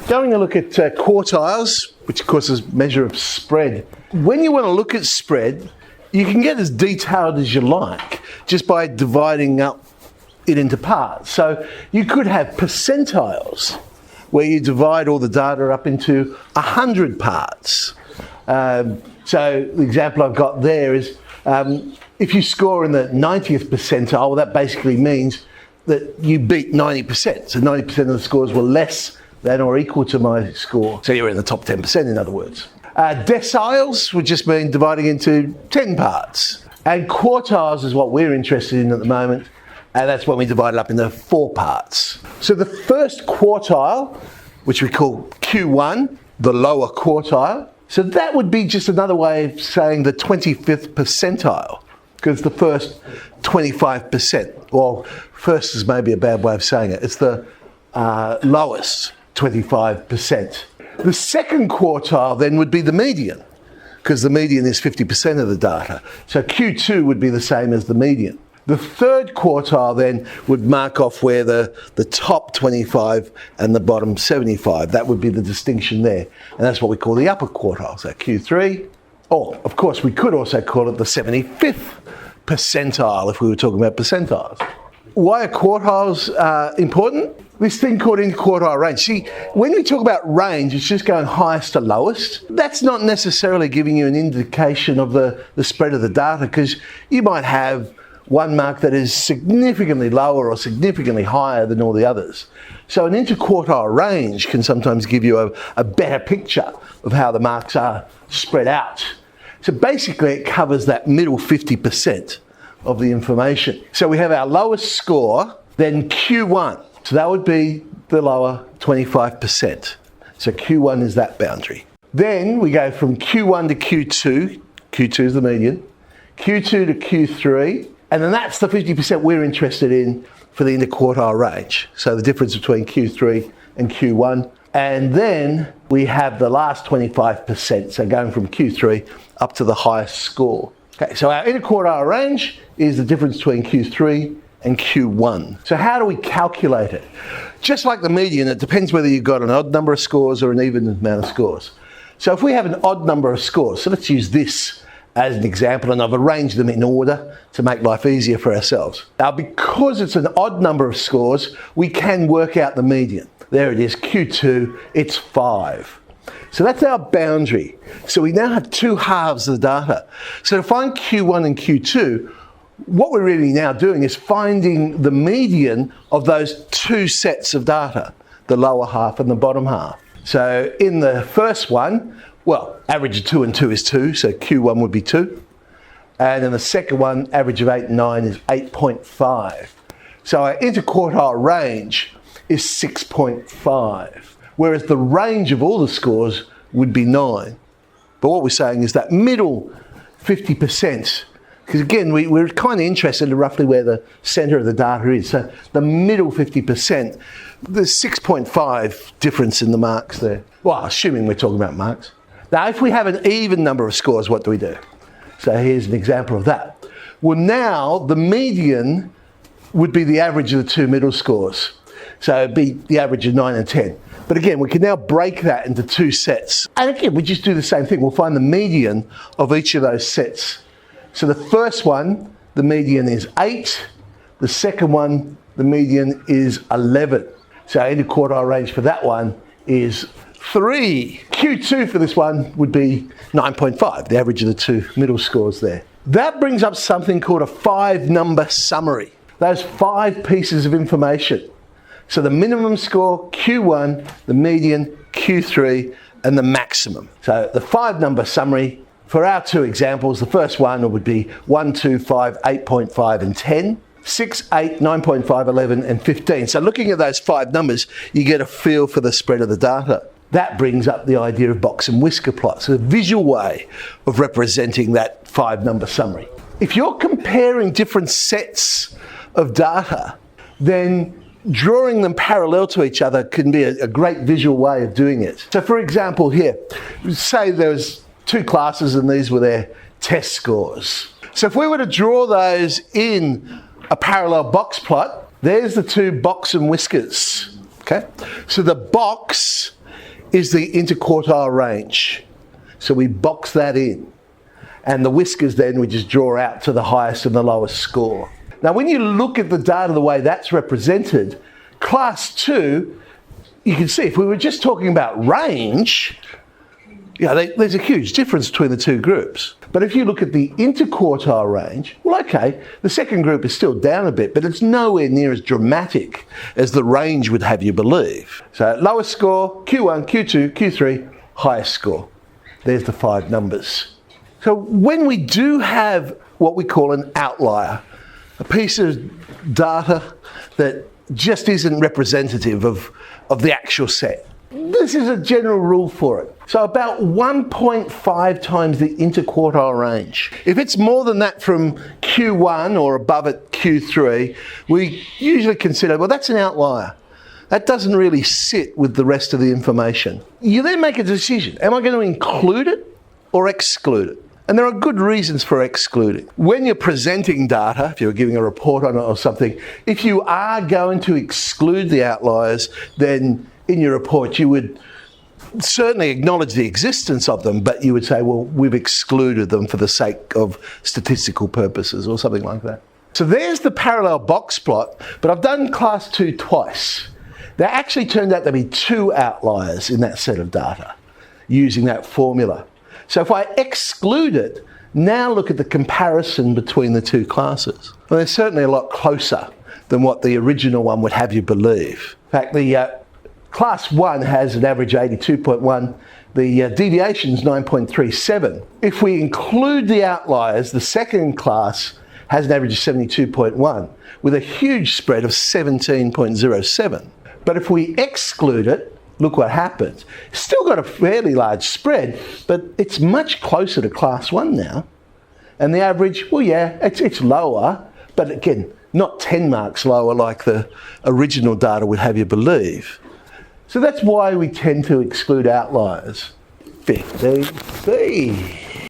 Going to look at quartiles, which of course is a measure of spread. When you want to look at spread, you can get as detailed as you like just by dividing up it into parts. So you could have percentiles where you divide all the data up into 100 parts. So the example I've got there is if you score in the 90th percentile, well, that basically means that you beat 90%. So 90% of the scores were less than or equal to my score. So you're in the top 10%, in other words. Deciles would just mean dividing into 10 parts. And quartiles is what we're interested in at the moment. And that's when we divide it up into 4 parts. So the first quartile, which we call Q1, the lower quartile. So that would be just another way of saying the 25th percentile, because the first 25%, well, first is maybe a bad way of saying it. It's the lowest 25%. The second quartile then would be the median, because the median is 50% of the data. So Q2 would be the same as the median. The third quartile then would mark off where the top 25 and the bottom 75. That would be the distinction there. And that's what we call the upper quartile. So Q3, or of course we could also call it the 75th percentile if we were talking about percentiles. Why are quartiles important? This thing called interquartile range. See, when we talk about range, it's just going highest to lowest. That's not necessarily giving you an indication of the spread of the data, because you might have one mark that is significantly lower or significantly higher than all the others. So an interquartile range can sometimes give you a better picture of how the marks are spread out. So basically it covers that middle 50% of the information. So we have our lowest score, then Q1. So that would be the lower 25%. So Q1 is that boundary. Then we go from Q1 to Q2. Q2 is the median. Q2 to Q3. And then that's the 50% we're interested in for the interquartile range. So the difference between Q3 and Q1. And then we have the last 25%. So going from Q3 up to the highest score. Okay, so our interquartile range is the difference between Q3 and Q1. So how do we calculate it? Just like the median, it depends whether you've got an odd number of scores or an even amount of scores. So if we have an odd number of scores, so let's use this as an example, and I've arranged them in order to make life easier for ourselves. Now, because it's an odd number of scores, we can work out the median. There it is, Q2, it's 5. So that's our boundary. So we now have 2 halves of the data. So to find Q1 and Q2, what we're really now doing is finding the median of those 2 sets of data, the lower half and the bottom half. So in the first one, well, average of 2 and 2 is 2, so Q1 would be 2. And in the second one, average of 8 and 9 is 8.5. So our interquartile range is 6.5, whereas the range of all the scores would be 9. But what we're saying is that middle 50%, because again, we're kind of interested in roughly where the centre of the data is. So the middle 50%, there's 6.5 difference in the marks there. Well, assuming we're talking about marks. Now, if we have an even number of scores, what do? So here's an example of that. Well, now the median would be the average of the 2 middle scores. So it'd be the average of 9 and 10. But again, we can now break that into 2 sets. And again, we just do the same thing. We'll find the median of each of those sets. So the first one, the median is 8. The second one, the median is 11. So our interquartile range for that one is 3. Q2 for this one would be 9.5, the average of the 2 middle scores there. That brings up something called a 5-number summary. Those 5 pieces of information. So the minimum score, Q1, the median, Q3, and the maximum. So the 5-number summary, for our 2 examples, the first one would be 1, 2, 5, 8.5, and 10. 6, 8, 9.5, 11, and 15. So looking at those 5 numbers, you get a feel for the spread of the data. That brings up the idea of box-and-whisker plots, a visual way of representing that 5-number summary. If you're comparing different sets of data, then drawing them parallel to each other can be a great visual way of doing it. So for example here, say there was 2 classes and these were their test scores. So if we were to draw those in a parallel box plot, there's the 2 box and whiskers. Okay? So the box is the interquartile range. So we box that in. And the whiskers then we just draw out to the highest and the lowest score. Now when you look at the data the way that's represented, class 2, you can see if we were just talking about range, there's a huge difference between the two groups. But if you look at the interquartile range, well, okay, the second group is still down a bit, but it's nowhere near as dramatic as the range would have you believe. So lowest score, Q1, Q2, Q3, highest score. There's the 5 numbers. So when we do have what we call an outlier, a piece of data that just isn't representative of the actual set, this is a general rule for it. So about 1.5 times the interquartile range. If it's more than that from Q1 or above at Q3, we usually consider, well, that's an outlier. That doesn't really sit with the rest of the information. You then make a decision. Am I going to include it or exclude it? And there are good reasons for excluding. When you're presenting data, if you're giving a report on it or something, if you are going to exclude the outliers, then in your report you would certainly acknowledge the existence of them, but you would say, well, we've excluded them for the sake of statistical purposes or something like that. So there's the parallel box plot, but I've done class 2 twice. There actually turned out to be 2 outliers in that set of data using that formula. So if I exclude it, now look at the comparison between the 2 classes. Well, they're certainly a lot closer than what the original one would have you believe. In fact, the class 1 has an average 82.1, the deviation is 9.37. If we include the outliers, the second class has an average of 72.1 with a huge spread of 17.07. But if we exclude it, look what happens. Still got a fairly large spread, but it's much closer to class 1 now. And the average, well, yeah, it's lower, but again, not 10 marks lower like the original data would have you believe. So that's why we tend to exclude outliers. 15B.